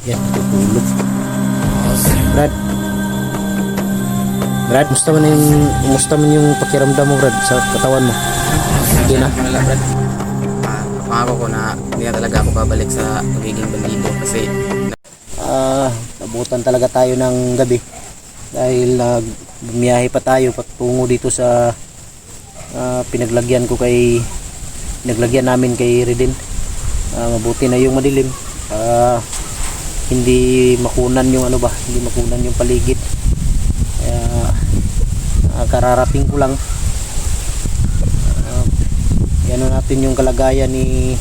Yan, tutulog. Brad. Brad, kumusta man yung pakiramdam mo, Brad, sa katawan mo? Hindi na. Malala, Brad. Pangako ko na hindi na talaga ako babalik sa pagiging bandido kasi nabutan talaga tayo ng gabi dahil bumiyahe pa tayo patungo dito sa pinaglagyan namin kay Redin. Mabuti na yung madilim, hindi makunan yung hindi makunan yung paligid. Kaya kararating ko lang. Ano natin yung kalagayan ni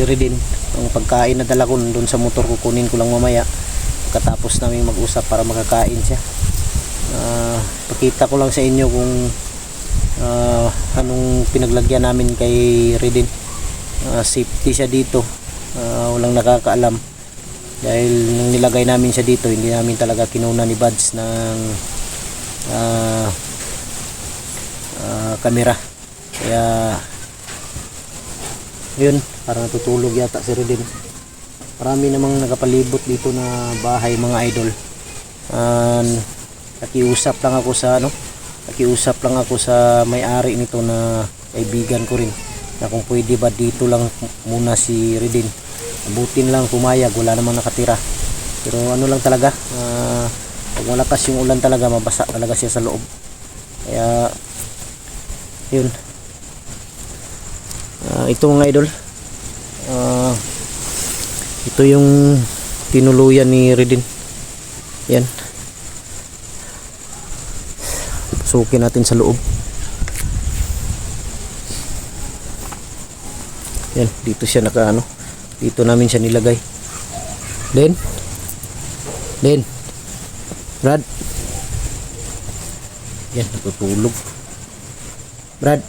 Redin. Ang pagkain na dala ko doon sa motor, kukunin ko lang mamaya katapos namin mag-usap para makakain siya. Pakita ko lang sa inyo kung anong pinaglagyan namin kay Redin. Safety siya dito, walang nakakaalam dahil nung nilagay namin siya dito hindi namin talaga kinuna ni Buds ng camera. Kaya yun, parang natutulog yata si Redin. Marami namang nakapalibot dito na bahay, mga idol. Nakiusap lang ako sa may-ari nito na kaibigan ko rin, na kung pwede ba dito lang muna si Redin. Abutin lang, pumayag, wala namang nakatira. Pero ano lang talaga, pag malakas yung ulan talaga, mabasa talaga siya sa loob. Kaya yun. Ito mga idol, ito yung tinuluyan ni Redin. Yan, pasukin natin sa loob. Yan, dito siya dito namin siya nilagay. Den Brad, yan, natutulog. Brad,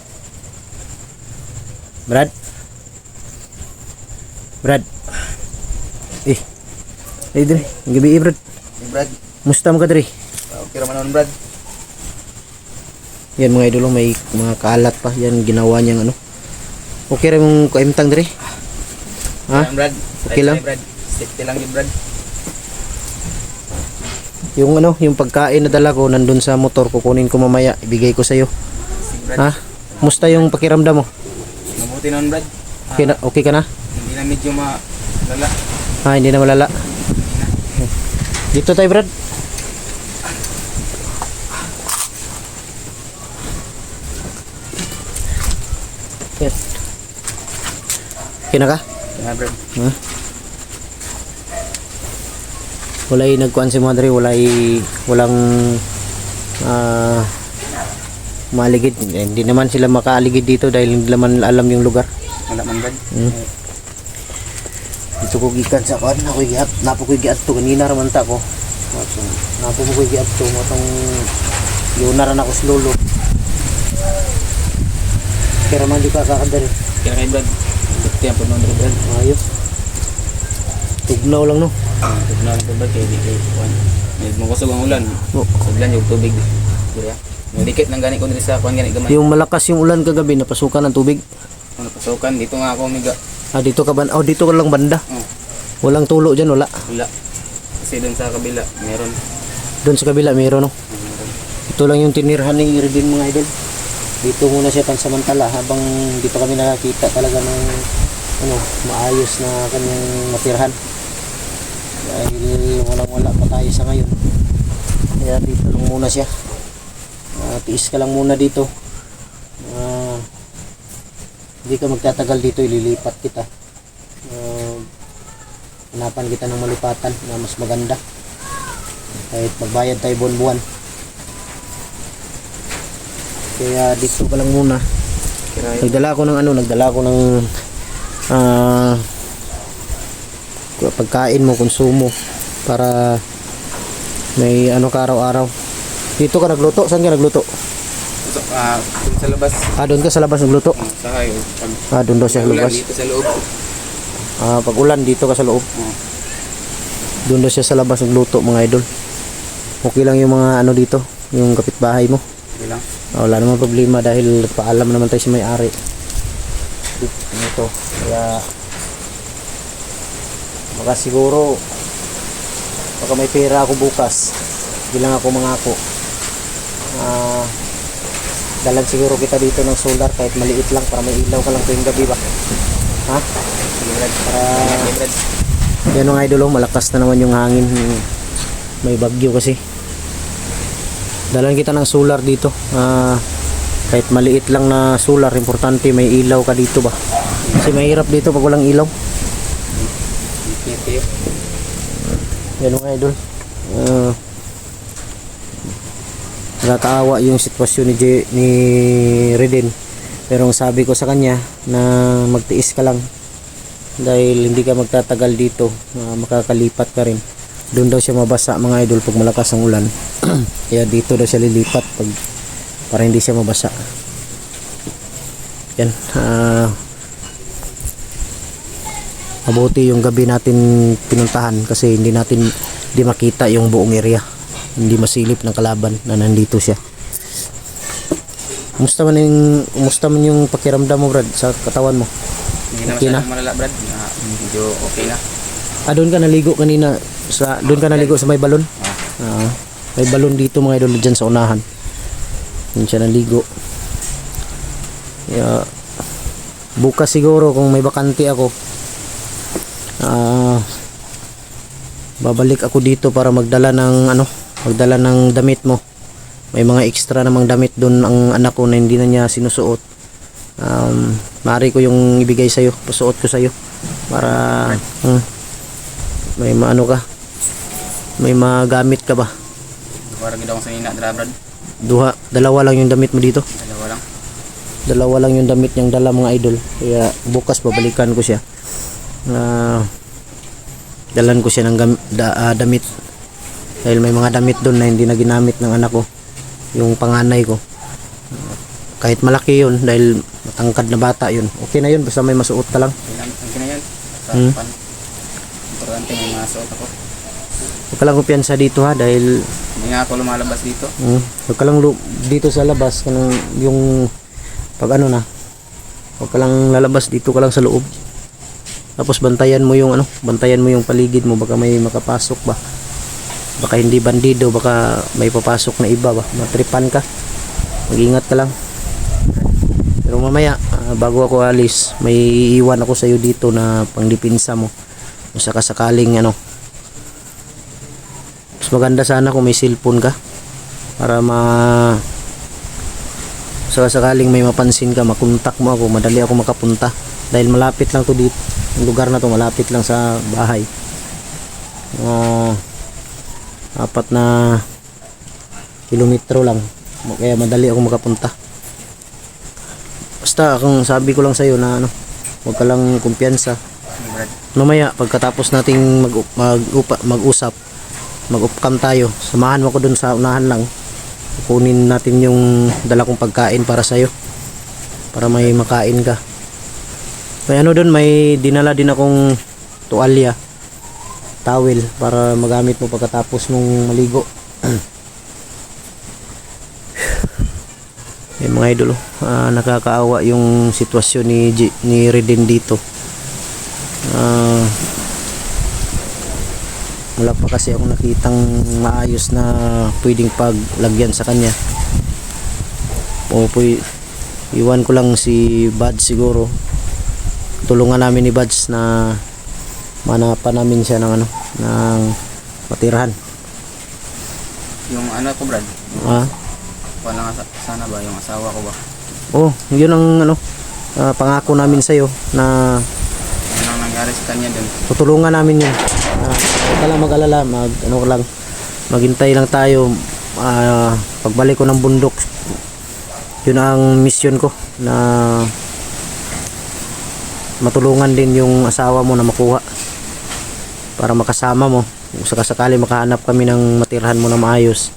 Dre, ang gabi Brad. Brad, Musta mo ka, Dre? okay naman nun, Brad. Yan mga idol, may mga kalat pa. Yan ginawa niyang Okay rin mong kaimtang, Dre? Ha? Brad, Okay lang? Brad, safety lang yun, Brad. Yung pagkain na dala ko nandun sa motor, kukunin ko mamaya, ibigay ko sa iyo. Ha? Musta yung pakiramdam mo? Mabuti nun, Brad. Okay ka na? Hindi na medyo malala. Hindi na malala. Dito tayo, Brad. Yes. Okay na ka? Yeah, Brad. Walay nagkuhan si Madre, walang maligid. Hindi naman sila makaaligid dito dahil hindi naman alam yung lugar. Wala man, Brad. Dito ko gikan sa kuan, napo ko giat to kanina raman ta ko. Napo mo ko giat to matong yunaran ako sa lolo. Kaya man di ka kakadari. Kaya kay Brad. Safety ang punon, Brad. Ayos. Tugnaw lang no. Tugnaw lang, Brad. Kaya di kayo kuhan. Magkusog ang ulan. Suglan yung tubig. Kaya dikit ng gani ko nila sa kuhan gani gamay. Yung malakas yung ulan kagabi, napasukan ng tubig. Napasukan dito nga ako miga. Dito ka dito ka lang banda. Walang tulo diyan, wala. Wala. Kasi doon sa kabila meron. Doon sa kabila meron no. Ito lang yung tinirhan ni Redin, mga idol. Dito muna siya pansamantala habang hindi pa kami nakakita talaga ng maayos na kanyang matirhan. Dahil wala pa tayo sa ngayon. Kaya dito lang muna siya. Tiis ka lang muna dito. Hindi ka magtatagal dito, ililipat kita. Hanapan kita ng malipatan na mas maganda. Kahit magbayad tayo buwan-buwan. Kaya dito ka lang muna. Nagdala ko ng pagkain mo, konsumo para may ka araw-araw. Dito ka nagluto? Saan ka nagluto? Sa labas. Doon ka sa labas nagluto? Sa hayo. Doon daw siya sa labas. Dito sa loob. Pag ulan dito ka sa loob. Doon daw siya sa labas nagluto, mga idol. Okay lang yung mga dito, yung kapitbahay mo. Okay lang. Wala namang problema dahil paalam naman tayo sa may-ari. Ito. Kaya Baka siguro, baka may pera ako bukas. Bilang ako mangako. Dalan siguro kita dito ng solar kahit maliit lang para may ilaw ka lang tuwing gabi ba? Ha? Sige Brad. Para Brad. yan mga idol, malakas na naman yung hangin. May bagyo kasi. Dalan kita ng solar dito. Kahit maliit lang na solar, importante may ilaw ka dito ba? Kasi mahirap dito pag walang ilaw. Yan mga idol. Nakakaawa yung sitwasyon ni Reden. Pero ang sabi ko sa kanya na magtiis ka lang dahil hindi ka magtatagal dito, makakalipat ka rin. Doon daw siya mabasa mga idol pag malakas ang ulan. Kaya dito daw siya lilipat para hindi siya mabasa. Yan. Mabuti yung gabi natin pinuntahan kasi hindi makita yung buong area. Hindi masilip ng kalaban na nandito siya. Kumusta man yung pakiramdam mo, Brad, sa katawan mo? Hindi na Okay na? masyadong malala Brad. Medyo okay na. Doon ka naligo kanina doon ka naligo sa may balon? May balon dito mga idol diyan sa unahan. Doon siya naligo. Bukas siguro kung may bakante ako, babalik ako dito para magdala ng damit mo. May mga extra namang damit doon ang anak ko na hindi na niya sinusuot. Maaari ko yung ibigay sa'yo, pasuot ko sa'yo para may may magamit ka ba. Parang gid akong sanina Brad. Dalawa lang yung damit mo dito. Dalawa lang yung damit niyang dala mga idol. Kaya bukas babalikan ko siya. Dalan ko siya ng damit. Dahil may mga damit doon na hindi na ginamit ng anak ko. Yung panganay ko. Kahit malaki yun dahil matangkad na bata yun. Okay na yun basta may masuot ka lang. Okay na yan. Importante may masuot ako. Huwag ka lang kumpiyansa dito ha dahil Hindi nga ako lumalabas dito. huwag ka lang dito sa labas yung pag huwag ka lang lalabas, dito ka lang sa loob. Tapos bantayan mo yung paligid mo, baka may makapasok ba. Baka hindi bandido, baka may papasok na iba ba. Matripan ka. Mag-ingat ka lang. Pero mamaya bago ako alis, may iiwan ako sa iyo dito na pangdipinsa mo. Kung sakasakaling mas maganda sana kung may cellphone ka para sakasakaling may mapansin ka, makontak mo ako, madali ako makapunta dahil malapit lang to dito, yung lugar na to malapit lang sa bahay. 4 na kilometro lang, kaya madali ako makapunta. Basta kung sabi ko lang sa'yo na huwag ka lang kumpiyansa. Mamaya pagkatapos nating mag-usap, mag-upcam tayo, samahan mo ko dun sa unahan lang, kunin natin yung dala kong pagkain para sa'yo para may makain ka. May dun, may dinala din akong tuwalya, towel para magamit mo pagkatapos mong maligo. Mga idol, nakakaawa yung sitwasyon ni Reden dito. Wala pa kasi akong nakitang maayos na pwedeng paglagyan sa kanya. Iwan ko lang si Buds siguro. Tulungan namin ni Buds na manapan namin siya ng matirahan. Yung ko Brad. Wala nga sana ba yung asawa ko ba? Yun ang pangako namin sa iyo na anong nangyari sa kanya din. tutulungan namin yun. Huwag ka lang mag-alala, maghintay lang tayo. Pagbalik ko ng bundok, yun ang mission ko, na matulungan din yung asawa mo na makuha para makasama mo kung sakasakali makahanap kami ng matirahan mo na maayos.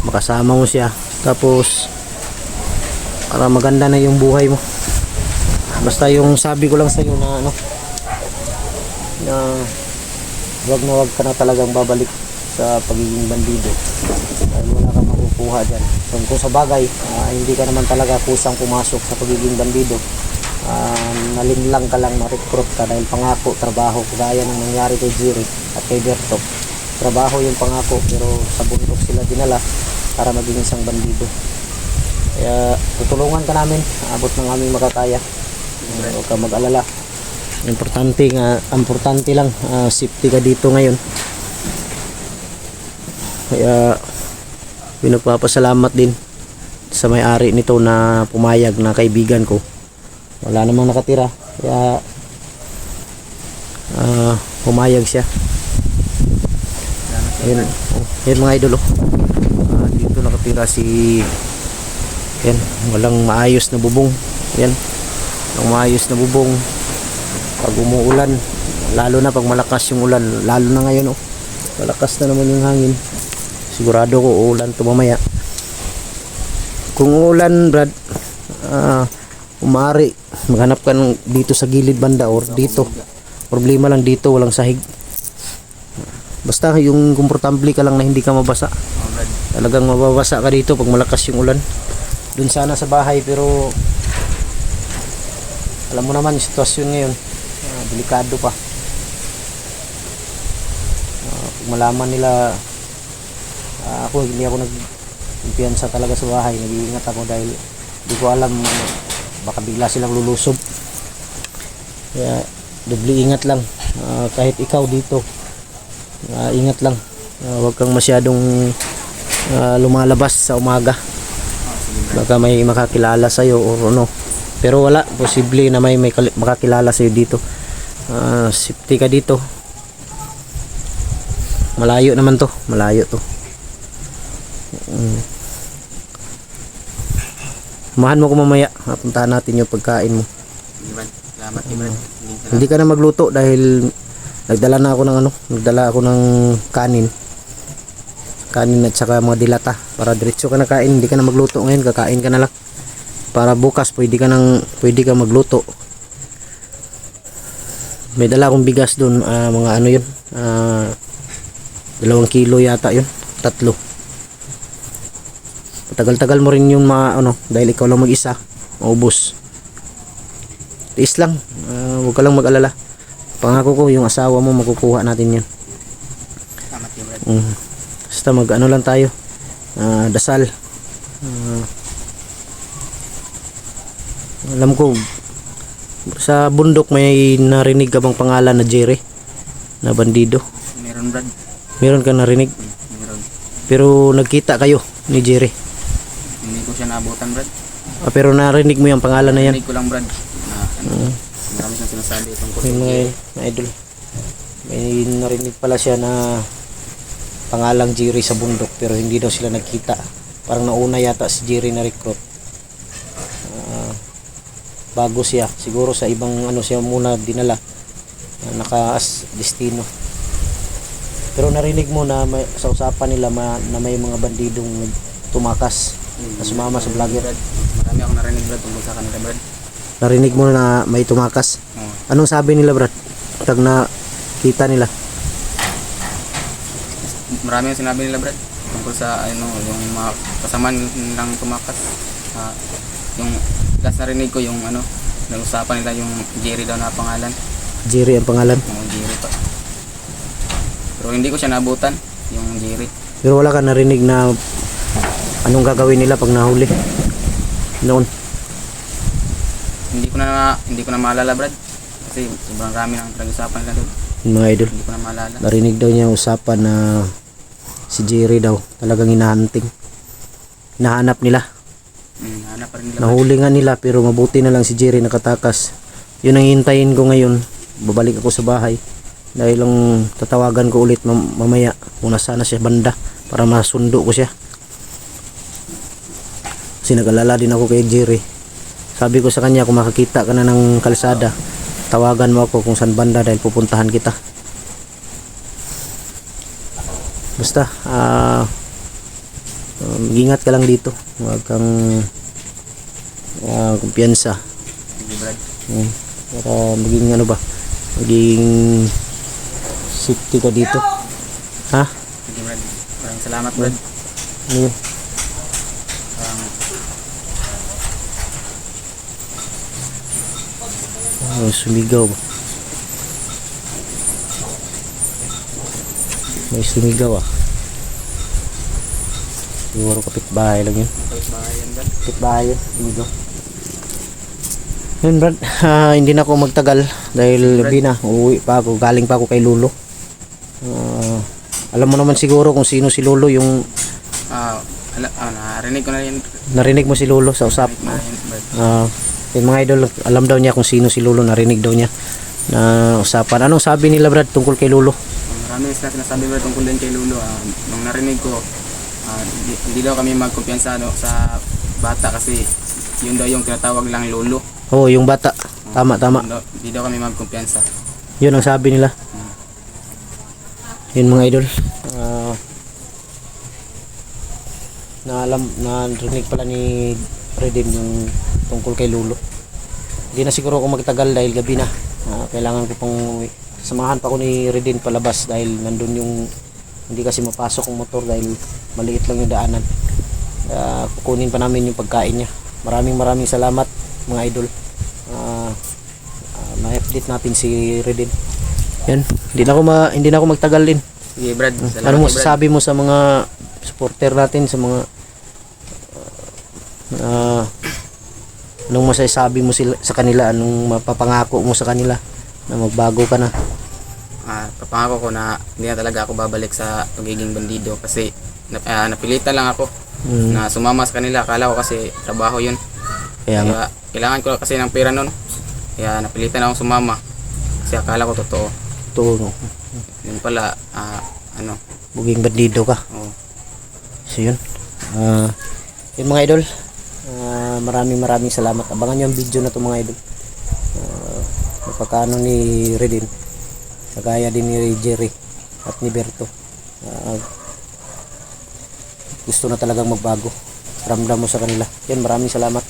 Makasama mo siya, tapos para maganda na yung buhay mo. Basta yung sabi ko lang sa iyo na wag ka na talagang babalik sa pagiging bandido dahil wala kang makukuha dyan. So, kung sa bagay hindi ka naman talaga kusang pumasok sa pagiging bandido, nalinlang ka lang, na-recruit ka dahil pangako, trabaho, kagaya ng nangyari kay Jerry at kay Berto. Trabaho yung pangako, pero sa bundok sila dinala para maging isang bandido. Kaya tutulungan ka namin, abot ng aming makakaya. Huwag ka mag-alala. Importante lang, safety ka dito ngayon. Kaya pinagpapasalamat din sa may-ari nito na pumayag, na kaibigan ko. Wala namang nakatira, kaya pumayag siya. Ayun, yun mga idol, dito nakatira si, yan, walang maayos na bubong. Yan, walang maayos na bubong. Pag umuulan, lalo na pag malakas yung ulan, lalo na ngayon, malakas na naman yung hangin, sigurado ko uulan to mamaya. Kung uulan, Brad, umari maghanap ka dito sa gilid banda or dito. Problema lang dito, walang sahig. Basta yung komportable ka lang na hindi ka mabasa. Talagang mababasa ka dito pag malakas yung ulan. Dun sana sa bahay, pero alam mo naman yung sitwasyon ngayon, delikado pa. Pag malaman nila, hindi ako nagkumpiyansa talaga sa bahay. Nag-iingat ako dahil hindi ko alam, baka bigla silang lulusob. Kaya doble ingat lang. Kahit ikaw dito, ingat lang. Huwag kang masyadong lumalabas sa umaga. Baka may makakilala sa'yo or ano. Pero wala, posible na may makakilala sa'yo dito. Safety ka dito. Malayo naman to, malayo to. Samahan mo ko mamaya, puntahan natin yung pagkain mo. Salamat, Hindi ka na magluto dahil nagdala ako ng kanin at saka mga dilata para diretso ka na kain. Hindi ka na magluto ngayon, kakain ka na lang para bukas pwede ka magluto. May dala akong bigas doon, mga ano yun, 2 kilo yata yun, 3. Tagal-tagal mo rin yung dahil ikaw lang mag-isa, maubos. Tiis lang, huwag ka lang mag-alala. Pangako ko, yung asawa mo makukuha natin yan. Basta mag-ano lang tayo, dasal. Alam ko sa bundok may narinig ka bang pangalan na Jerry na bandido? Meron, Brad. Meron ka narinig? Meron. Pero nagkita kayo ni Jerry? Hindi ko siya naabutan, Brad. Pero narinig mo yung pangalan na yan? Narinig ko lang, Brad. Marami siyang sinasabi tungkol sa mga idol. May narinig pala siya na pangalang Jerry sa bundok, pero hindi daw sila nagkita. Parang nauna yata si Jerry na recruit. Bago siya, siguro sa ibang siya muna dinala, nakaas destino. Pero narinig mo na sa usapan nila na may mga bandidong tumakas na sumama sa vlogger. Marami akong narinig, Brad, tungkol sa kanila, Brad. Narinig mo na may tumakas? Anong sabi nila, Brad? Pag nakita nila? Marami ang sinabi nila, Brad, tungkol sa yung mga kasamaan nilang tumakas. Yung last narinig ko yung nag-usapan nila yung Jerry daw na pangalan. Jerry ang pangalan? Jerry pa. Pero hindi ko siya naabutan, yung Jerry. Pero wala ka narinig na anong gagawin nila pag nahuli noon? Hindi ko na maalala, Brad. Kasi sobrang rami ng nag-usapan nila doon. Mga idol, Hindi ko na maalala. narinig daw niya usapan na si Jerry daw talagang hinahanap nila. Hanap pa rin nila. Nahuli nga nila, pero mabuti na lang si Jerry nakatakas. Yun ang hintayin ko ngayon. Babalik ako sa bahay dahil lang tatawagan ko ulit mamaya kung nasaan na siya banda para masundo ko siya. Kasi nag-alala din ako kay Jerry. Sabi ko sa kanya, kung makakita ka na ng kalsada, tawagan mo ako kung saan banda dahil pupuntahan kita. Basta mag-ingat ka lang dito, huwag kang kumpiyansa. Para maging maging safety ka dito. Ha? Sige, Brad. Maraming salamat, Brad. Oh, sumigaw. May sumigaw ah. Siguro kapitbahay lang yun. Kahit bahayan Brad. Kapitbahay yun. Sumigaw. Yun Brad, hindi na ako magtagal dahil gabi na. Uuwi pa ako. Galing pa ako kay Lolo. Alam mo naman siguro kung sino si Lolo, yung Narinig ko na yun. narinig mo si Lolo sa usap. Narinig ko na yun Brad. Yung mga idol, alam daw niya kung sino si Lolo, narinig daw niya na usapan. Anong sabi nila Brad tungkol kay Lolo? Marami sila sinasabi Brad tungkol din kay Lolo. Nung narinig ko, hindi daw kami magkumpiyansa sa bata kasi yun daw yung tinatawag lang Lolo. Oh, yung bata. Tama. Hindi daw kami magkumpiyansa. Yun ang sabi nila. Yun mga idol. Narinig pala ni Redin yung tungkol kay Lolo. Hindi na siguro ako magtagal dahil gabi na. Kailangan ko pang umuwi. Samahan pa ko ni Redin palabas dahil nandun yung hindi kasi mapasok ang motor dahil maliit lang yung daanan. Kukunin pa namin yung pagkain niya. Maraming salamat mga idol. Ma-update natin si Redin. Yan, hindi na ako magtagal din. Sige Brad, salamat Ano mo Brad. sasabi mo sa mga supporter natin, sa mga anong masasabi mo sa kanila, anong mapapangako mo sa kanila na magbago ka na? Papangako ko na hindi na talaga ako babalik sa pagiging bandido kasi napilitan lang ako na sumama sa kanila. Akala ko kasi trabaho yun. Kaya nga, Kaya kailangan ko kasi ng pera nun. Kaya napilitan akong sumama kasi akala ko totoo. no, Yun pala, buging bandido ka. oh, So yun, yun mga idol, maraming salamat. Abangan nyo ang video na to mga idol. Napakaano ni Redin, kagaya din ni Jerry at ni Berto. Gusto na talagang magbago, ramdam mo sa kanila. Yan, maraming salamat.